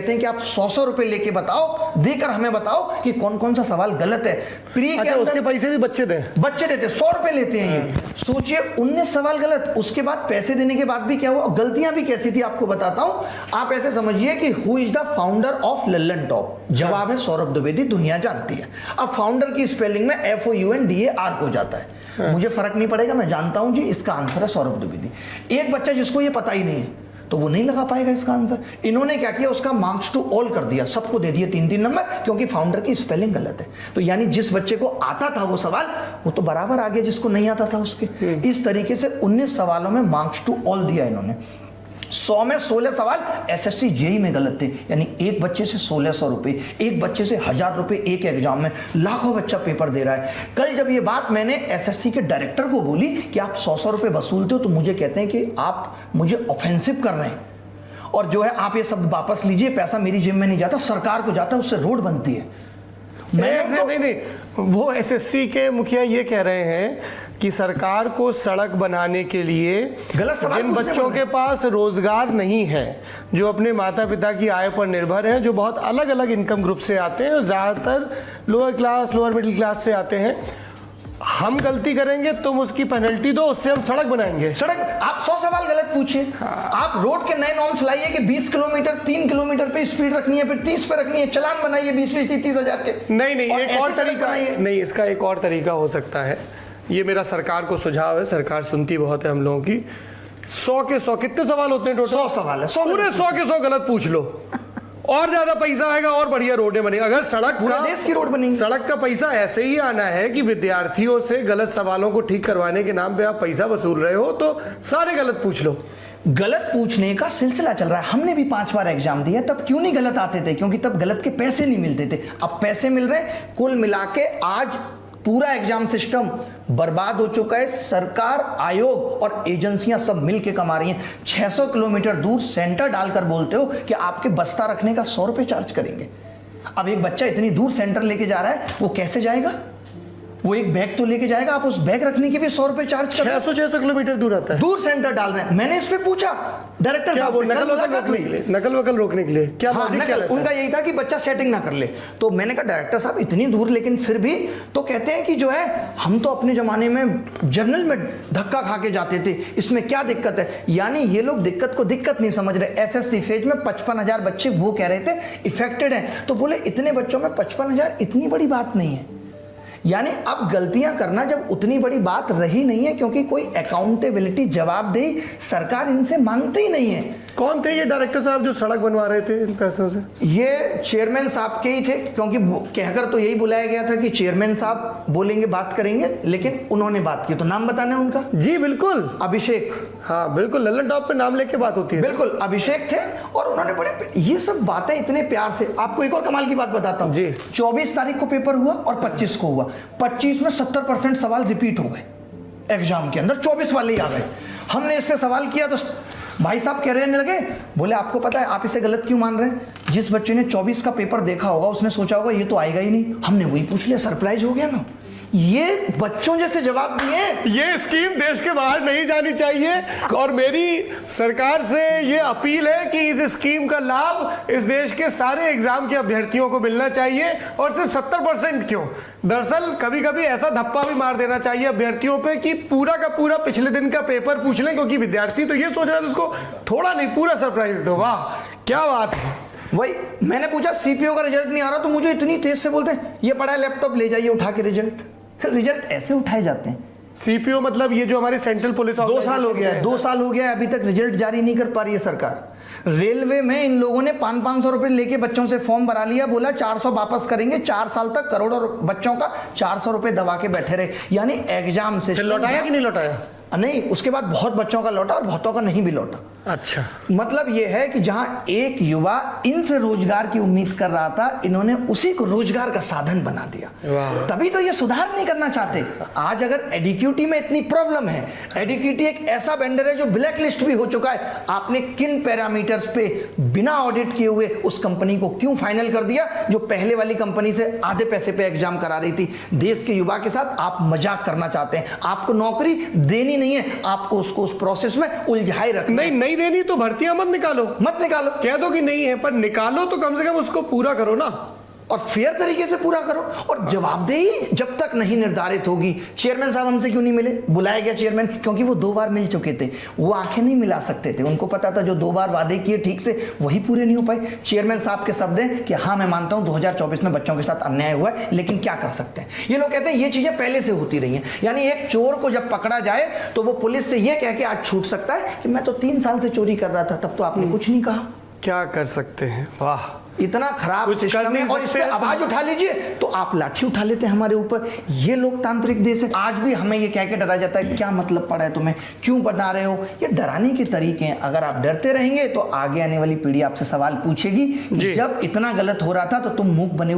कहते हैं कि आप 100 रुपए लेके बताओ, देकर हमें बताओ कि कौन कौन सा सवाल गलत है। प्री के अंदर उसके पैसे भी बच्चे देते 100 रुपए लेते हैं ये। सोचिए 19 सवाल गलत, उसके बाद पैसे देने के बाद भी क्या हुआ, गलतियां भी कैसी थी आपको बताता हूं। आप ऐसे समझिए कि who is the founder of Lallan top, जवाब है सौरभ द्विवेदी, दुनिया जानती है। अब फाउंडर की स्पेलिंग में FOUNDAR हो जाता है, मुझे फर्क नहीं पड़ेगा, मैं जानता हूं जी इसका आंसर है सौरभ द्विवेदी। एक बच्चा जिसको ये पता ही नहीं है तो वो नहीं लगा पाएगा इसका आंसर। इन्होंने क्या किया, उसका मार्क्स टू ऑल कर दिया, सबको दे दिए 3-3 नंबर, क्योंकि फाउंडर की स्पेलिंग गलत है। तो यानी जिस बच्चे को आता था वो सवाल, वो तो बराबर आ गया जिसको नहीं आता था उसके। इस तरीके से 19 सवालों में मार्क्स टू ऑल दिया इन्होंने। 100 में 16 सवाल SSC JEE में गलत थे, यानी एक बच्चे से 1600 रुपए, एक बच्चे से 1000 रुपए एक एग्जाम में, लाखों बच्चा पेपर दे रहा है। कल जब ये बात मैंने SSC के डायरेक्टर को बोली कि आप 100 रुपए वसूलते हो, तो मुझे कहते हैं कि आप मुझे ऑफेंसिव कर रहे हैं, और जो है आप ये शब्द वापस लीजिए, पैसा मेरी जेब में नहीं जाता, सरकार को जाता है, उससे रोड बनती है। नहीं, वो SSC के मुखिया ये कह रहे हैं कि सरकार को सड़क बनाने के लिए जिन बच्चों के पास रोजगार नहीं है, जो अपने माता पिता की आय पर निर्भर हैं, जो बहुत अलग अलग इनकम ग्रुप से आते हैं, ज़्यादातर lower class, lower middle class से आते हैं, हम गलती करेंगे तुम उसकी पेनल्टी दो, उससे हम सड़क बनाएंगे। सड़क, आप 100 सवाल गलत पूछे। आप रोड के नए नॉर्म्स लाइए कि 20 किलोमीटर 3 किलोमीटर पे स्पीड रखनी है, फिर 30 पे रखनी है, चलान बनाइए 20-30 हजार के। नहीं, एक और तरीका नहीं, इसका एक और तरीका हो सकता है, ये मेरा सरकार को सुझाव है, सरकार सुनती बहुत है हम लोगों की। 100 के 100 कितने सवाल होते हैं टोटल? 100 सवाल है, पूरे 100 के 100 गलत पूछ लो, और ज्यादा पैसा आएगा और बढ़िया रोडें बनेगी। अगर सड़क पूरे देश की रोड बनेगी। सड़क का पैसा ऐसे ही आना है कि विद्यार्थियों से गलत सवालों को ठीक करवाने के नाम पे आप पैसा वसूल रहे हो, तो सारे गलत पूछ लो। गलत पूछने का सिलसिला चल रहा है। हमने भी 5 बार एग्जाम दिया, तब क्यों नहीं गलत आते थे? क्योंकि तब गलत के पैसे नहीं मिलते थे, अब पैसे मिल रहे हैं। कुल मिला के आज पूरा एग्जाम सिस्टम बर्बाद हो चुका है। सरकार, आयोग और एजेंसियां सब मिलके कमा रही हैं। 600 किलोमीटर दूर सेंटर डालकर बोलते हो कि आपके बस्ता रखने का 100 रुपए चार्ज करेंगे। अब एक बच्चा इतनी दूर सेंटर लेके जा रहा है, वो कैसे जाएगा? वो एक बैग तो लेके जाएगा, आप उस बैग रखने के भी 100 रुपए चार्ज कर रहे हैं। 600 किलोमीटर दूर आता है, दूर सेंटर डाल रहे हैं। मैंने इस पे पूछा डायरेक्टर साहब से, नकल वकल रोकने के लिए क्या? हाँ, उनका यही था कि बच्चा सेटिंग ना कर ले। तो मैंने कहा डायरेक्टर साहब इतनी दूर, लेकिन फिर भी तो कहते हैं कि जो है हम तो अपने जमाने में जर्नल में धक्का खा के जाते थे, इसमें क्या दिक्कत है? यानी ये लोग दिक्कत को दिक्कत नहीं समझ रहे। SSC फेज में 55,000 बच्चे वो कह रहे थे इफेक्टेड हैं, तो बोले इतने बच्चों में 55,000 इतनी बड़ी बात नहीं है। यानी अब गलतियां करना जब उतनी बड़ी बात रही नहीं है, क्योंकि कोई अकाउंटेबिलिटी, जवाबदेही सरकार इनसे मांगती ही नहीं है। कौन थे ये डायरेक्टर साहब जो सड़क बनवा रहे थे इन पैसों से? ये चेयरमैन साहब के ही थे, क्योंकि कहकर तो यही बुलाया गया था कि चेयरमैन साहब बोलेंगे, बात करेंगे, लेकिन उन्होंने बात की। तो नाम बताना है उनका? जी बिल्कुल, अभिषेक। हाँ बिल्कुल, लल्लन टॉप पे नाम लेके बात होती है। बिल्कुल, अभिषेक थे, और उन्होंने बड़े ये सब बातें इतने प्यार से। आपको एक और कमाल की बात बताता हूँ जी। 24 तारीख को पेपर हुआ और 25 को हुआ। 25 में 70% सवाल रिपीट हो गए एग्जाम के अंदर, 24 वाले ही आ गए। हमने इस पे सवाल किया तो भाई साहब कह रहने लगे, बोले आपको पता है आप इसे गलत क्यों मान रहे हैं? जिस बच्चे ने 24 का पेपर देखा होगा उसने सोचा होगा ये तो आएगा ही नहीं। हमने वही पूछ लिया, सरप्राइज हो गया ना। ये बच्चों जैसे जवाब दिए। ये स्कीम देश के बाहर नहीं जानी चाहिए, और मेरी सरकार से ये अपील है कि इस स्कीम का लाभ इस देश के सारे एग्जाम के अभ्यर्थियों को मिलना चाहिए, और सिर्फ 70% क्यों, दरअसल कभी कभी ऐसा धप्पा भी मार देना चाहिए अभ्यर्थियों पे कि पूरा का पूरा पिछले दिन का पेपर पूछ लें, क्योंकि विद्यार्थी तो ये सोच रहा है उसको थोड़ा नहीं पूरा सरप्राइज दो। वाह क्या बात है। वही मैंने पूछा, CPO का रिजल्ट नहीं आ रहा, तो मुझे इतनी तेज से बोलते हैं ये पड़ा है लैपटॉप, ले जाइए उठा के रिजल्ट ऐसे उठाए जाते हैं। CPO मतलब ये जो हमारी सेंट्रल पुलिस 2 साल हो गया है, 2 साल हो गया है, अभी तक रिजल्ट जारी नहीं कर पा रही है सरकार। रेलवे में इन लोगों ने 500-500 रुपए लेके बच्चों से फॉर्म भरा लिया, बोला 400 वापस करेंगे। 4 साल तक करोड़ों बच्चों का 400 रुपए दबा के बैठे रहे। यानी एग्जाम से लौटाया कि नहीं लौटाया? नहीं, उसके बाद बहुत बच्चों का लौटा और बहुतों का नहीं भी लौटा। अच्छा, मतलब यह है कि जहां एक युवा इनसे रोजगार की उम्मीद कर रहा था, इन्होंने उसी को रोजगार का साधन बना दिया। तभी तो ये सुधार नहीं करना चाहते। आज अगर एडिक्यूटी में इतनी प्रॉब्लम है, एडिक्यूटी एक ऐसा वेंडर है जो ब्लैक लिस्ट भी हो चुका है। आपने किन पैरामीटर ऑडिटर्स पे बिना ऑडिट किए हुए उस कंपनी को क्यों फाइनल कर दिया जो पहले वाली कंपनी से आधे पैसे पे एग्जाम करा रही थी। देश के युवा के साथ आप मजाक करना चाहते हैं, आपको नौकरी देनी नहीं है, आपको उसको उस प्रोसेस में उलझाए रखना है। नहीं देनी तो भर्तियां मत निकालो, कह दो कि नहीं है, पर निकालो तो कम से कम उसको पूरा करो ना, और फेयर तरीके से पूरा करो। और जवाबदेही जब तक नहीं निर्धारित होगी, चेयरमैन साहब हमसे क्यों नहीं मिले? बुलाया गया चेयरमैन, क्योंकि वो 2 बार मिल चुके थे, वो आंखें नहीं मिला सकते थे, उनको पता था जो 2 बार वादे किए ठीक से वही पूरे नहीं हो पाए। चेयरमैन साहब के शब्द हैं कि हाँ मैं मानता हूं 2024 में बच्चों के साथ अन्याय हुआ है, लेकिन क्या कर सकते हैं। ये लोग कहते हैं ये चीजें पहले से होती रही हैं, यानी एक चोर को जब पकड़ा जाए तो वो पुलिस से ये कह के आज छूट सकता है कि मैं तो 3 साल से चोरी कर रहा था, तब तो आपने कुछ नहीं कहा। क्या कर सकते हैं। वाह, इतना खराब सिस्टम है। और इस पे आवाज उठा लीजिए तो आप लाठी उठा लेते हैं हमारे ऊपर। ये लोकतांत्रिक देश है। आज भी हमें ये कह के डरा जाता है क्या मतलब पड़ा है तुम्हें, क्यों बता रहे हो। ये डराने के तरीके हैं। अगर आप डरते रहेंगे तो आगे आने वाली पीढ़ी आपसे सवाल पूछेगी कि जब इतना गलत हो रहा था तो तुम मूक बने